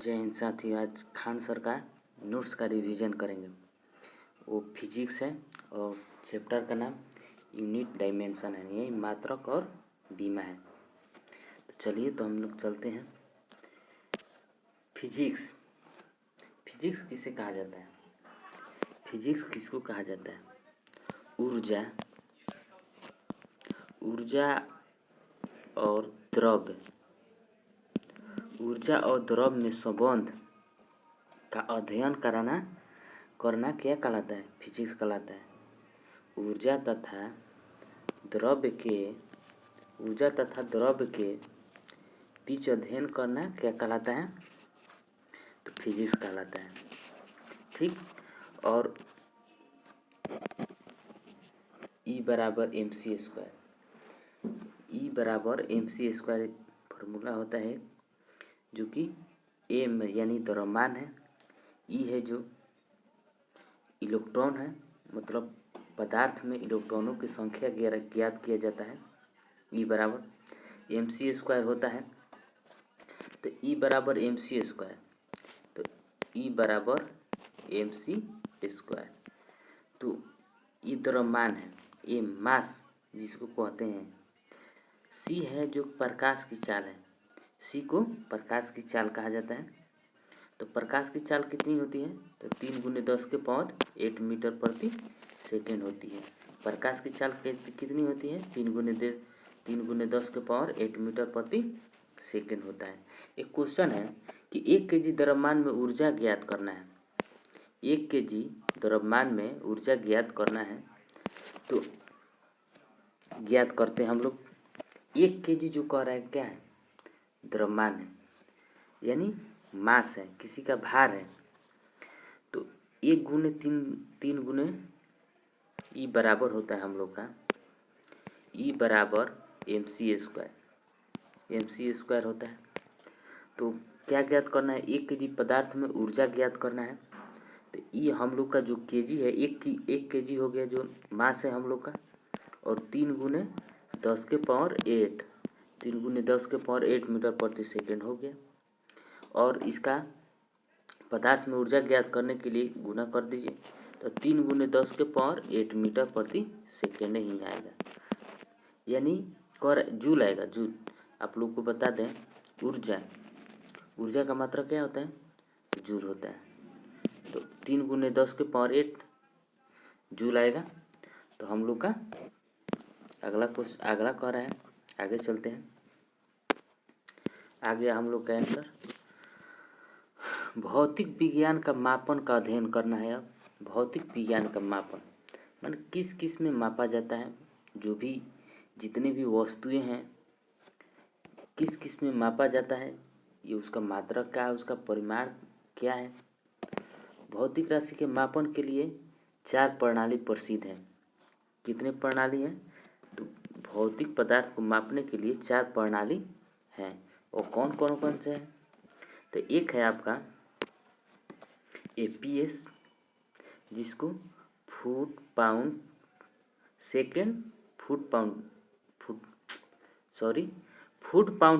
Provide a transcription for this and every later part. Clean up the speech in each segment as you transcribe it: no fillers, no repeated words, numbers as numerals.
जय हिंद साथी। आज खान सर का नोट्स का रिवीजन करेंगे। वो फिजिक्स है और चैप्टर का नाम यूनिट डायमेंशन है, ये मात्रक और बीमा है। तो चलिए तो हम लोग चलते हैं। फिजिक्स फिजिक्स किसे कहा जाता है? फिजिक्स किसको कहा जाता है? ऊर्जा और द्रव्य, ऊर्जा और द्रव्य में संबंध का अध्ययन करना क्या कहलाता है? फिजिक्स कहलाता है। ऊर्जा तथा द्रव्य के बीच अध्ययन करना क्या कहलाता है? तो फिजिक्स कहलाता है। ठीक। और E बराबर एम सी स्क्वायर एक फार्मूला होता है जो कि एम यानी द्रव्यमान है, ई है जो इलेक्ट्रॉन है, मतलब पदार्थ में इलेक्ट्रॉनों की संख्या ज्ञात किया जाता है। ई बराबर एम सी स्क्वायर होता है। तो ई बराबर एम सी स्क्वायर, तो ई बराबर एम सी स्क्वायर। तो ये द्रव्यमान है, ये मास जिसको कहते हैं। सी है जो प्रकाश की चाल है, सी को प्रकाश की चाल कहा जाता है। तो प्रकाश की चाल कितनी होती है? तो 3×10⁸ मीटर प्रति सेकेंड होती है। प्रकाश की चाल कितनी होती है? 3×10⁸ मीटर प्रति सेकेंड होता है। एक क्वेश्चन है कि 1 kg द्रव्यमान में ऊर्जा ज्ञात करना है। 1 kg द्रव्यमान में ऊर्जा ज्ञात करना है, तो ज्ञात करते हैं हम लोग। 1 kg जो कह रहा है क्या है? द्रव्यमान है, यानी मास है, किसी का भार है। तो 1×3 गुने ई बराबर होता है हम लोग का, ई बराबर एम सी स्क्वायर होता है। तो क्या ज्ञात करना है? 1 kg पदार्थ में ऊर्जा ज्ञात करना है। तो ये हम लोग का जो केजी है, 1 kg हो गया जो मास है हम लोग का, और 3×10⁸ मीटर प्रति सेकेंड हो गया। और इसका पदार्थ में ऊर्जा ज्ञात करने के लिए गुना कर दीजिए, तो 3×10⁸ मीटर प्रति सेकेंड ही आएगा, यानी जूल आएगा। जूल आप लोग को बता दें, ऊर्जा का मात्रा क्या होता है? जूल होता है। तो 3×10⁸ जूल आएगा। तो हम लोग का अगला कह रहा है, आगे चलते हैं। आगे हम लोग का आंसर भौतिक विज्ञान का मापन का अध्ययन करना है। अब भौतिक विज्ञान का मापन मान किस किस में मापा जाता है, जो भी जितने भी वस्तुएं हैं किस किस में मापा जाता है, ये उसका मात्रा क्या है, उसका परिमाण क्या है। भौतिक राशि के मापन के लिए 4 प्रणाली प्रसिद्ध है। कितने प्रणाली है? तो भौतिक पदार्थ को मापने के लिए 4 प्रणाली हैं। और कौन कौन से हैं? तो एक है आपका एपीएस, जिसको फुट पाउंड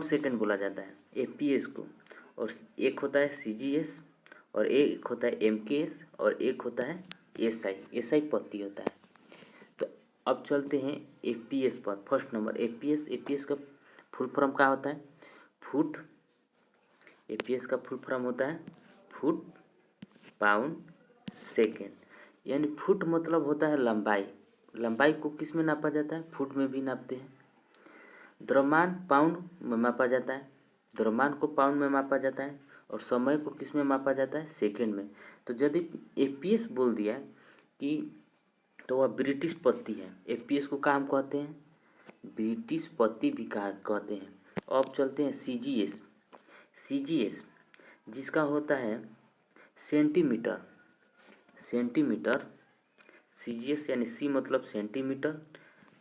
सेकेंड बोला जाता है, एपीएस को। और एक होता है सीजीएस, और एक होता है एमकेएस, और एक होता है एसआई पत्ती होता है। तो अब चलते हैं एपीएस पर। फर्स्ट नंबर एपीएस का फुल फॉर्म क्या होता है? एपीएस का फुल फॉर्म होता है फुट पाउंड सेकेंड, यानी फुट मतलब होता है लंबाई को किस में नापा जाता है? फुट में भी नापते हैं। द्रव्यमान पाउंड में मापा जाता है, द्रव्यमान को पाउंड में मापा जाता है। और समय को किस में मापा जाता है? सेकेंड में। तो यदि एपीएस बोल दिया कि तो वह ब्रिटिश पत्ती है। एपीएस को क्या हम कहते हैं? ब्रिटिश पत्ती भी कहते हैं। अब चलते हैं सीजीएस जिसका होता है सेंटीमीटर। सीजीएस यानी सी मतलब सेंटीमीटर,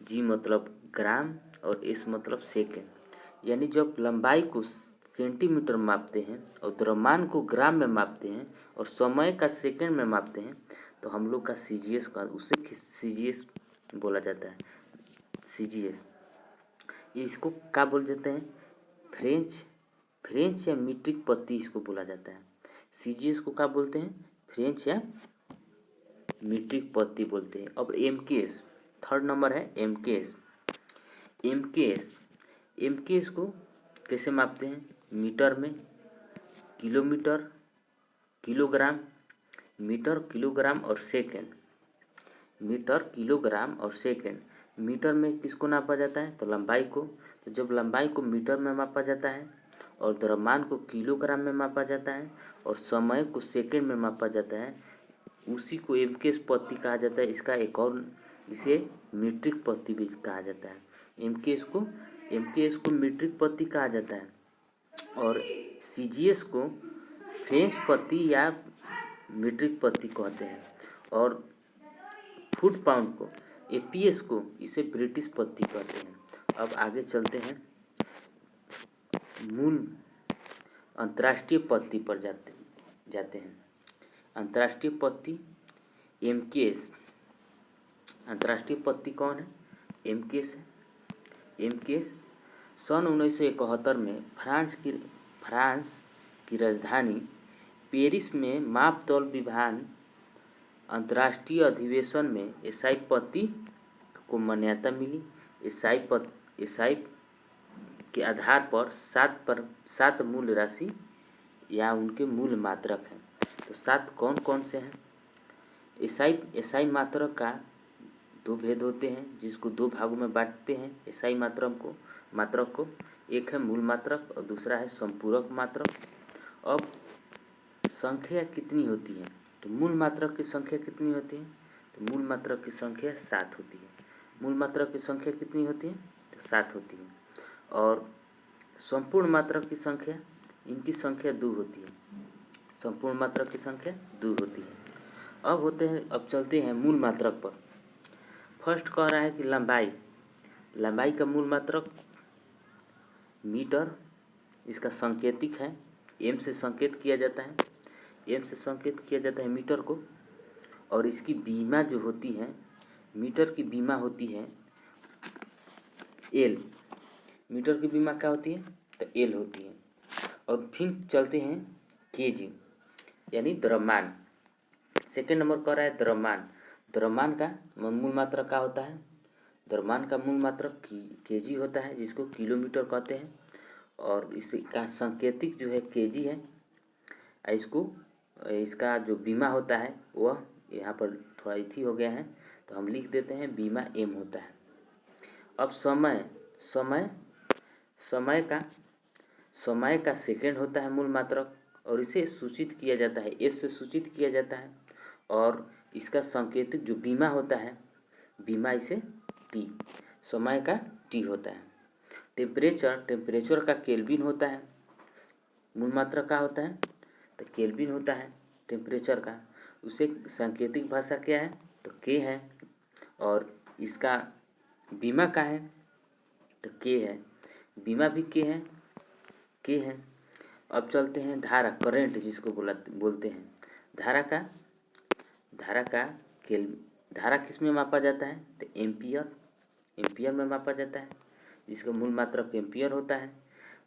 जी मतलब ग्राम, और एस मतलब सेकेंड। यानी जब लंबाई को सेंटीमीटर मापते हैं और द्रव्यमान को ग्राम में मापते हैं और समय का सेकेंड में मापते हैं, तो हम लोग का सीजीएस का उसे सीजीएस बोला जाता है। सीजीएस ये इसको क्या बोल जाते हैं? फ्रेंच या मीट्रिक पत्ती इसको बोला जाता है। सीजीएस को क्या बोलते हैं? फ्रेंच या मीट्रिक पत्ती बोलते हैं। अब एमकेएस, थर्ड नंबर है एमकेएस। एमकेएस को कैसे मापते हैं? मीटर में, किलोमीटर, किलोग्राम, मीटर, किलोग्राम और सेकंड। मीटर, किलोग्राम और सेकंड। मीटर में किसको नापा जाता है? तो लंबाई को। तो जब लंबाई को मीटर में मापा जाता है और द्रव्यमान को किलोग्राम में मापा जाता है और समय को सेकंड में मापा जाता है, उसी को एमकेएस पत्ती कहा जाता है। इसका एक और, इसे मीट्रिक पत्ती भी कहा जाता है। एमकेएस को मीट्रिक पत्ती कहा जाता है और सीजीएस को फ्रेंच पत्ती या मीट्रिक पत्ती कहते हैं और फुट पाउंड को, एपीएस को, इसे ब्रिटिश पत्ती कहते हैं। अब आगे चलते हैं, मूल अंतर्राष्ट्रीय पत्ती पर जाते हैं। अंतर्राष्ट्रीय पत्ती एमकेएस। अंतर्राष्ट्रीय पत्ती कौन है? एमकेएस है। एमकेएस सन 1971 में फ्रांस की राजधानी पेरिस में मापतौल विभाग अंतर्राष्ट्रीय अधिवेशन में एसआई पत्ती को मान्यता मिली। एसआई के आधार पर 7 मूल राशि या उनके मूल मात्रक हैं। तो 7 कौन कौन से हैं? एसआई मात्रक का 2 भेद होते हैं, जिसको 2 भागों में बांटते हैं एसआई मात्रक को। एक है मूल मात्रक और दूसरा है संपूरक मात्रक। अब संख्या कितनी होती है? तो मूल मात्रक की संख्या कितनी होती है? तो मूल मात्रक की संख्या 7 होती है। मूल मात्रक की संख्या कितनी होती है? तो 7 होती है। और संपूर्ण मात्रक की संख्या, इनकी संख्या 2 होती है। संपूर्ण मात्रक की संख्या 2 होती है। अब चलते हैं मूल मात्रक पर। फर्स्ट कह रहा है कि लंबाई का मूल मात्रक मीटर, इसका सांकेतिक है, एम से संकेत किया जाता है मीटर को। और इसकी बीमा जो होती है, मीटर की बीमा होती है एल। मीटर की बीमा क्या होती है? तो एल होती है। और फिर चलते हैं केजी यानी द्रव्यमान। सेकेंड नंबर कह रहा है द्रव्यमान का मूल मात्रक क्या होता है? द्रव्यमान का मूल मात्रक केजी होता है, जिसको किलोमीटर कहते हैं। और इसका सांकेतिक जो है केजी है। इसका जो बीमा होता है वह यहाँ पर थोड़ा इथी हो गया है, तो हम लिख देते हैं बीमा एम होता है। अब समय का सेकंड होता है मूल मात्रक और इसे सूचित किया जाता है, एस से सूचित किया जाता है। और इसका सांकेतिक जो बीमा होता है, बीमा इसे टी, समय का टी होता है। टेम्परेचर का केल्विन होता है। मूल मात्रक का होता है तो केल्विन होता है टेम्परेचर का। उसे सांकेतिक भाषा क्या है? तो के है। और इसका बीमा का है तो के है, बीमा भी के है। अब चलते हैं धारा, करंट जिसको बोलते हैं। धारा किस में मापा जाता है? तो एम्पियर में मापा जाता है, जिसका मूल मात्रक एम्पियर होता है।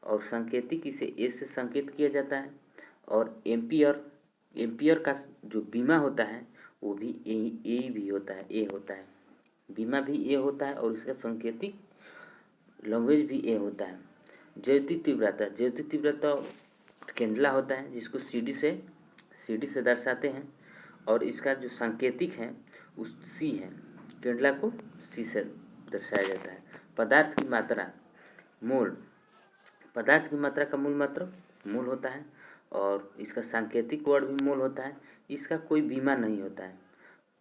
और सांकेतिक इसे ए से संकेत किया जाता है। और एम्पियर का जो बीमा होता है वो भी ए भी होता है, ए होता है। बीमा भी ए होता है और इसका सांकेतिक लैंग्वेज भी ए होता है। ज्योति तीव्रता कैंडला होता है, जिसको सीडी से दर्शाते हैं। और इसका जो सांकेतिक है वो सी है, कैंडला को सी से दर्शाया जाता है। पदार्थ की मात्रा मोल, पदार्थ की मात्रा का मूल मात्रक मोल होता है और इसका सांकेतिक वर्ड भी मोल होता है। इसका कोई बीमा नहीं होता है,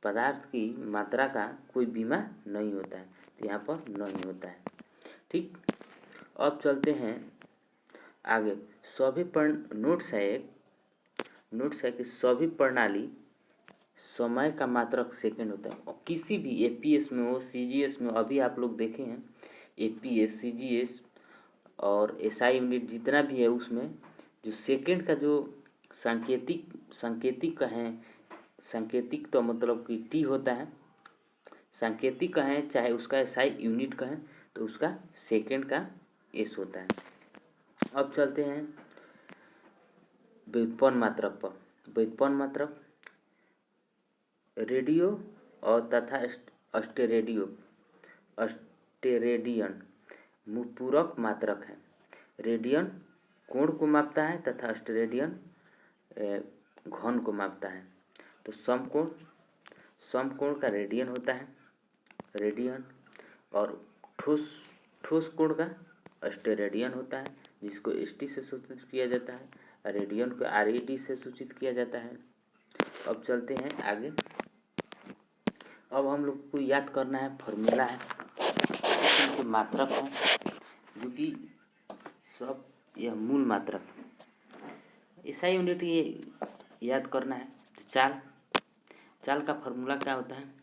पदार्थ की मात्रा का कोई बीमा नहीं होता है, तो यहाँ पर नहीं होता है। ठीक, अब चलते हैं आगे। नोट्स है कि सभी प्रणाली समय का मात्रक सेकंड होता है। और किसी भी एपीएस में हो, सीजीएस में, अभी आप लोग देखे हैं एपीएस, सीजीएस और एसआई यूनिट जितना भी है, उसमें जो सेकंड का जो सांकेतिक है, सांकेतिक तो मतलब कि टी होता है, सांकेतिक कहें चाहे उसका एसआई यूनिट कहें, तो उसका सेकंड का एस होता है। अब चलते हैं व्युत्पन्न मात्रक पर। व्युत्पन्न मात्रक रेडियो और तथा अस्टेरेडियन पूरक मात्रक है। रेडियन कोण को मापता है तथा अस्टेरेडियन घन को मापता है। तो समकोण का रेडियन होता है, रेडियन, और ठोस कोण का अस्टेरेडियन होता है, जिसको एसटी से सूचित किया जाता है, रेडियन को आरएडी से सूचित किया जाता है। अब चलते हैं आगे। अब हम लोग को याद करना है फॉर्मूला है, इनके मात्रक है, जो कि सब यह मूल मात्रक SI यूनिट ये याद करना है। चाल का फॉर्मूला क्या होता है?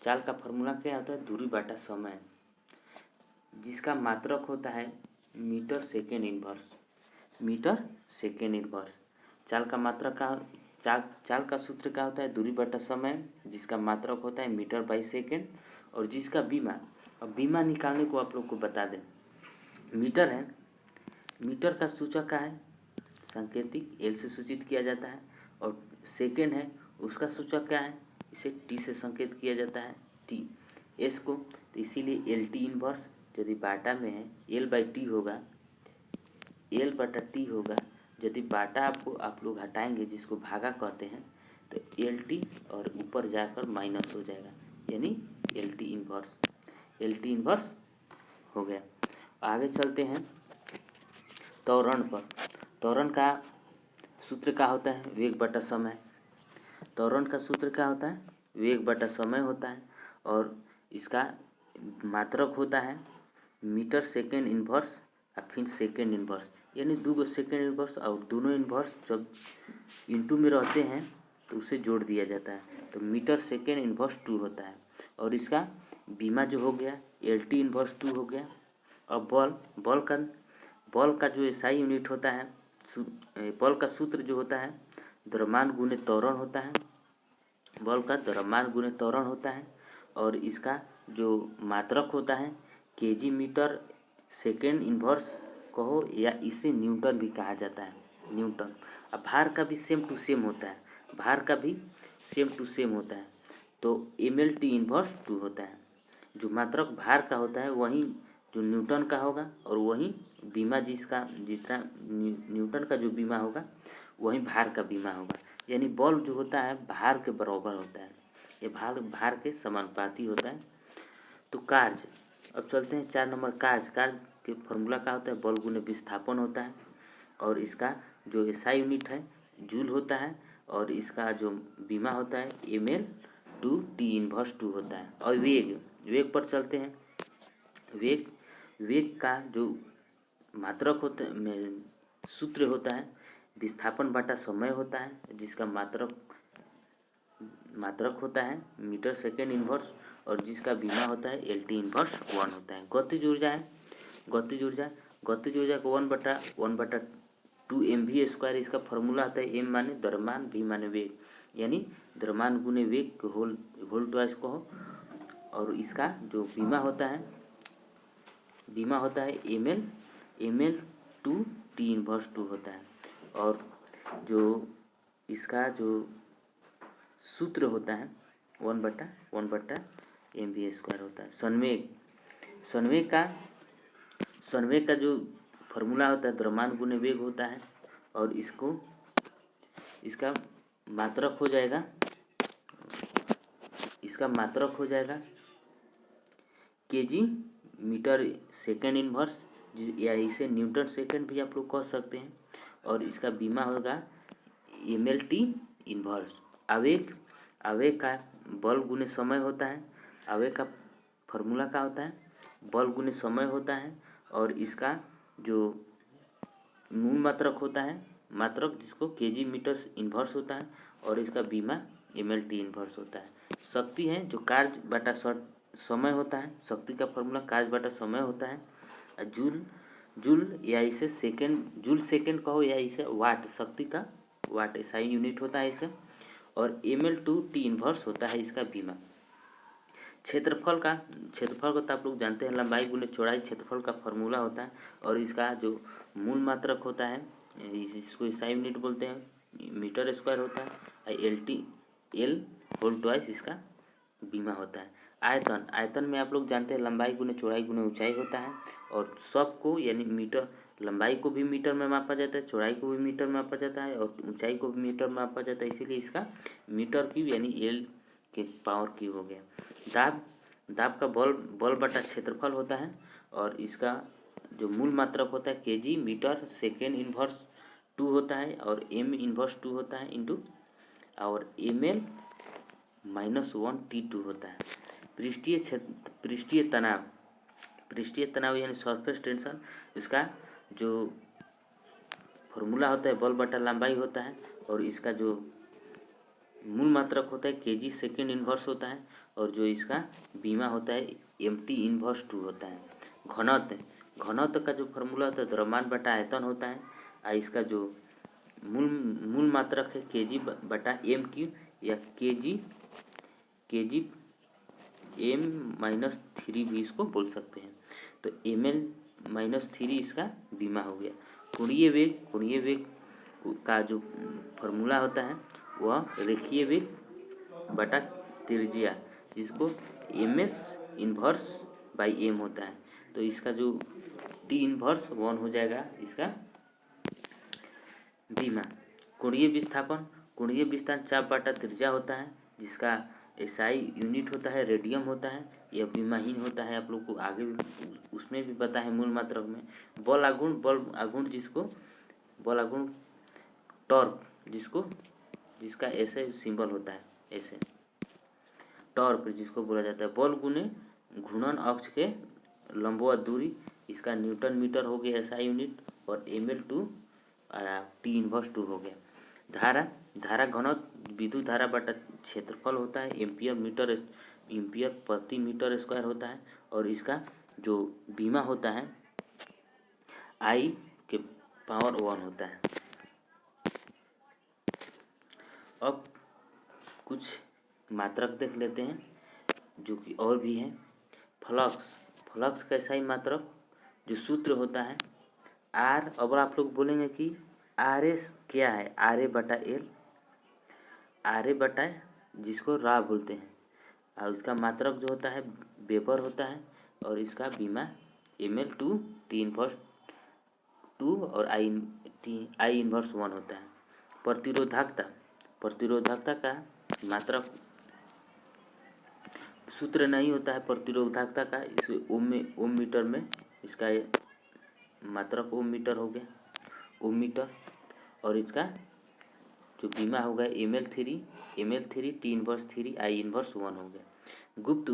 चाल का फॉर्मूला क्या होता है? दूरी बाटा समय, जिसका मात्रक होता है metre second inverse. Metre second inverse चाल का मात्रक का चाल का सूत्र क्या होता है? दूरी बटा समय, जिसका मात्रक होता है मीटर बाई सेकेंड, और जिसका बीमा, अब बीमा निकालने को आप लोग को बता दें। मीटर है, मीटर का सूचक क्या है? सांकेतिक एल से सूचित किया जाता है, और सेकेंड है, उसका सूचक क्या है? इसे टी से संकेत किया जाता है, टी एस को। तो इसीलिए एल टी इनवर्स यदि बाटा में है एल बाई टी होगा, एल बटा टी होगा। यदि बाटा आप लोग हटाएंगे, जिसको भागा कहते हैं, तो एल टी और ऊपर जाकर माइनस हो जाएगा, यानी एल टी इनवर्स हो गया। आगे चलते हैं त्वरण पर। त्वरण का सूत्र क्या होता है? वेग बटा समय। त्वरण का सूत्र क्या होता है? वेग बटा समय होता है, और इसका मात्रक होता है मीटर सेकेंड इनवर्स और फिर सेकेंड इनवर्स, यानी 2 सेकेंड इनवर्स, और दोनों इनवर्स जब इंटू में रहते हैं तो उसे जोड़ दिया जाता है, तो मीटर सेकेंड इनवर्स 2 होता है। और इसका बीमा जो हो गया एल टी इनवर्स 2 हो गया। अब बल का जो SI यूनिट होता है, बल का सूत्र जो होता है द्रव्यमान गुणे त्वरण होता है। बल का द्रव्यमान गुणे त्वरण होता है, और इसका जो मात्रक होता है केजी मीटर सेकेंड इनवर्स कहो, या इसे न्यूटन भी कहा जाता है, न्यूटन। अब भार का भी सेम टू सेम होता है, भार का भी सेम टू सेम होता है, तो ML T इनवर्स 2 होता है। जो मात्रक भार का होता है वही जो न्यूटन का होगा, और वही बीमा जिसका जितना न्यूटन का जो बीमा होगा वही भार का बीमा होगा, यानी बल जो होता है भार के बराबर होता है, ये भार के समानुपाती होता है। तो कार्य, अब चलते हैं 4 नंबर कार्य के फॉर्मूला क्या होता है? बल गुणे विस्थापन होता है, और इसका जो SI यूनिट है जूल होता है, और इसका जो बीमा होता है ML टू टी इनवर्स 2 होता है। और वेग पर चलते हैं। वेग का जो मात्रक होता है, सूत्र होता है विस्थापन बटा समय होता है, जिसका मात्रक होता है मीटर सेकेंड इनवर्स, और जिसका बीमा होता है एल टी इनवर्स 1 होता है। गतिज ऊर्जा है, गतिज ऊर्जा को 1/2 mv², इसका फॉर्मूला आता है m माने द्रव्यमान, v माने वेग, यानी द्रव्यमान गुने वेग होल ट्वाइस को हो। और इसका जो बीमा होता है ml टू टी इनवर्स 2 होता है। और जो इसका जो सूत्र होता है 1/1/mv² होता है। संवेग का जो फॉर्मूला होता है द्रव्यमान गुने वेग होता है, और इसका मात्रक हो जाएगा केजी मीटर सेकेंड इनवर्स, या इसे न्यूटन सेकेंड भी आप लोग कह सकते हैं, और इसका बीमा होगा ML T इनवर्स। आवेग का बल गुने समय होता है, आवेग का फॉर्मूला क्या होता है? बल गुने समय होता है, और इसका जो मूल मात्रक होता है, मात्रक जिसको केजी मीटर इनवर्स होता है, और इसका बीमा ML T इनवर्स होता है। शक्ति है जो कार्य बटा समय होता है, शक्ति का फॉर्मूला कार्य बटा समय होता है। जूल या इसे जूल सेकेंड कहो, या इसे वाट, शक्ति का वाट SI यूनिट होता है इसे। और ML टू टी इनवर्स होता है इसका बीमा। क्षेत्रफल को तो आप लोग जानते हैं, लंबाई गुने चौड़ाई क्षेत्रफल का फॉर्मूला होता है, और इसका जो मूल मात्रक होता है इसको SI यूनिट बोलते हैं, मीटर स्क्वायर होता है। L होल ट्वाइस इसका बीमा होता है। आयतन, आयतन में आप लोग जानते हैं लंबाई गुने चौड़ाई गुने ऊंचाई होता है, और सबको यानी मीटर, लंबाई को भी मीटर में मापा जाता है, चौड़ाई को भी मीटर में मापा जाता है, और ऊंचाई को भी मीटर में मापा जाता है, इसीलिए इसका मीटर क्यूब यानी L के पावर क्यूब हो गया। दाब, दाब का बल बटा क्षेत्रफल होता है, और इसका जो मूल मात्रक होता है केजी मीटर सेकेंड इन्वर्स 2 होता है, और M इन्वर्स 2 होता है इंटू, और ML -1T2 होता है। पृष्ठीय क्षेत्र, पृष्ठीय तनाव यानी सरफेस टेंशन, इसका जो फॉर्मूला होता है बल बटा लंबाई होता है, और इसका जो मूल मात्रक होता है केजी सेकेंड इन्वर्स होता है, और जो इसका बीमा होता है MT इन्वर्स 2 होता है। घनत्व, घनत्व का जो फॉर्मूला होता है द्रव्यमान बटा आयतन होता है, और इसका जो मूल मात्रक है केजी बटा M3 या केजी M-3 भी इसको बोल सकते हैं। तो ML-3 इसका बीमा हो गया। कोणीय वेग का जो फॉर्मूला होता है वह रेखीय वेग बटा त्रिज्या, जिसको MS इन्वर्स बाई M होता है। तो इसका जो T इन्वर्स 1 हो जाएगा इसका बीमा। कोणीय विस्थापन, कोणीय विस्थापन चाप बटा त्रिज्या होता है, जिसका SI यूनिट होता है रेडियम होता है, यह बीमाहीन होता है। आप लोग को आगे उसमें भी पता है मूल मात्रक में। बल आघूर्ण जिसको बल आघूर्ण टॉर्क जिसका ऐसे सिंबल होता है, ऐसे टॉर्क जिसको बोला जाता है। बल गुने घूर्णन अक्ष के लंबवत दूरी, इसका न्यूटन मीटर हो गया SI यूनिट, और ML2 T इन्वर्स 2 हो गया। धारा घनत्व विद्युत धारा बटा क्षेत्रफल होता है, एम्पियर प्रति मीटर स्क्वायर होता है, और इसका जो बीमा होता है I के पावर 1 होता है। अब कुछ मात्रक देख लेते हैं जो कि और भी है। फ्लक्स का SI मात्रक जो सूत्र होता है R। अब आप लोग बोलेंगे कि RS क्या है, RA बटा L, RA बटा जिसको रा बोलते हैं, और उसका मात्रक जो होता है वेबर होता है, और इसका बीमा ML2 T इन्वर्स 2 और I इन्वर्स 1 होता है। प्रतिरोधकता का मात्रक सूत्र नहीं होता है प्रतिरोधकता का, इस ओम मीटर में इसका मात्रक ओम मीटर हो गया, ओम मीटर, और इसका जो बीमा होगा ML3 T inverse 3 I inverse 1 हो गया। गुप्त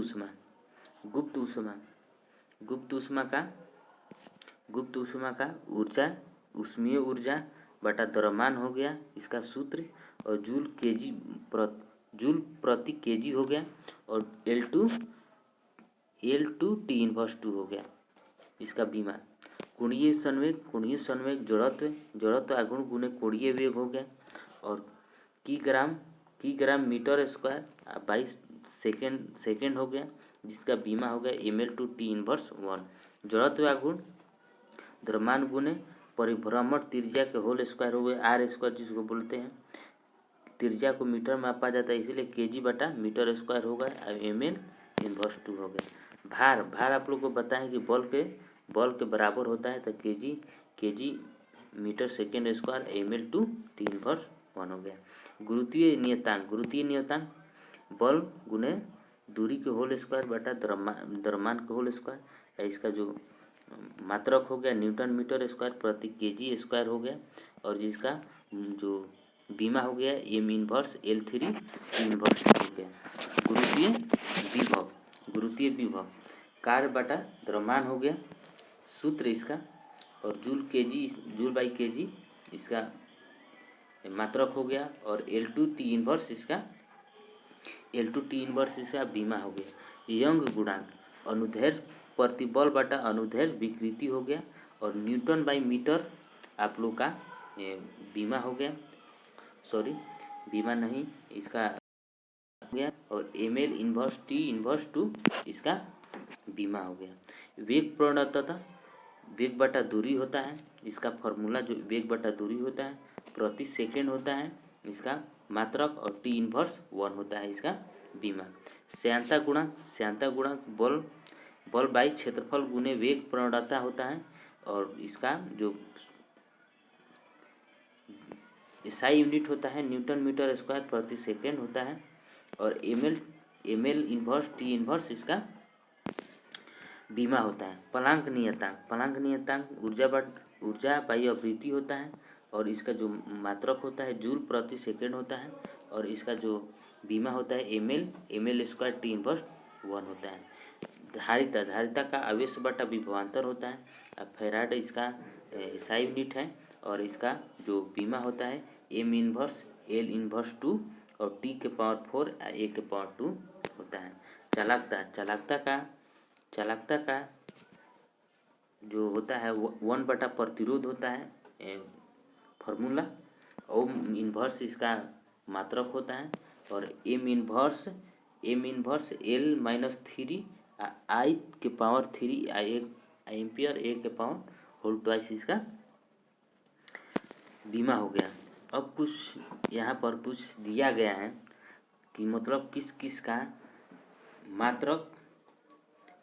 ऊष्मा का ऊर्जा, ऊष्मीय ऊर्जा बटा द्रव्यमान हो गया इसका सूत्र, और जूल प्रति केजी हो गया, और L2 T इन्वर्स 2 हो गया इसका बीमा। कोणीय संवेग जड़त्व आघूर्ण गुने कोणीय वेग हो गया, और किग्राम मीटर स्क्वायर 22 सेकेंड हो गया, जिसका बीमा हो गया ML2 T इन्वर्स 1। जड़त्व आघूर्ण द्रव्यमान गुने परिभ्रमण त्रिज्या के होल स्क्वायर हो गया R स्क्वायर जिसको बोलते हैं। त्रिज्या को मीटर में मापा जाता है, इसीलिए केजी बटा मीटर स्क्वायर होगा, ML इन्वर्स 2 हो गया। भार आप लोग को बताएं कि बल के बराबर होता है, तो KG metre second square ML2 T inverse 1 हो गया। गुरुत्वीय नियतांक बल गुने दूरी के होल स्क्वायर बटा द्रव्यमान के होल स्क्वायर, इसका जो मात्रक हो गया न्यूटन मीटर स्क्वायर प्रति केजी स्क्वायर हो गया, और जिसका जो बीमा हो गया M inverse L3 T inverse हो गया। गुरुत्वीय विभव कार्य बटा द्रव्यमान हो गया सूत्र इसका, और जूल बाई केजी इसका मात्रक हो गया, और L2 T इन्वर्स इसका बीमा हो गया। यंग गुणांक अनुदैर्ध्य प्रतिबल बटा अनुदैर्ध्य विकृति हो गया, और न्यूटन बाई मीटर आप लोग का बीमा हो गया, बीमा नहीं इसका हो गया, और ML इन्वर्स T इन्वर्स 2 इसका बीमा हो गया। वेग वेग बटा दूरी होता है, इसका फॉर्मूला जो वेग बटा दूरी होता है प्रति सेकेंड होता है इसका मात्रक, और टी इनवर्स 1 होता है इसका बीमा। श्यानता गुणक बल बाई क्षेत्रफल गुने वेग प्रवणता होता है, और इसका जो एसआई यूनिट होता है न्यूटन मीटर स्क्वायर प्रति सेकेंड होता है, और M L inverse T inverse इसका बीमा होता है। प्लांक नियतांक ऊर्जा बाई आवृत्ति होता है, और इसका जो मात्रक होता है जूल प्रति सेकेंड होता है, और इसका जो बीमा होता है M L square T inverse 1 होता है। धारिता का आवेश बटा विभवांतर होता है। अब फैराडे इसका एसआई यूनिट है, और इसका जो बीमा होता है एम इन्वर्स एल इन्वर्स 2 और टी के पावर 4 ए के पावर 2 होता है। चालकता का जो होता है 1 बटा प्रतिरोध होता है फॉर्मूला, ओम इन्वर्स इसका मात्रक होता है, और एम इन्वर्स एल माइनस 3 आई के पावर 3 आई एम्पियर ए के पावर होल ट्वाइस इसका बीमा हो गया। अब कुछ यहाँ पर कुछ दिया गया है कि मतलब किस किस का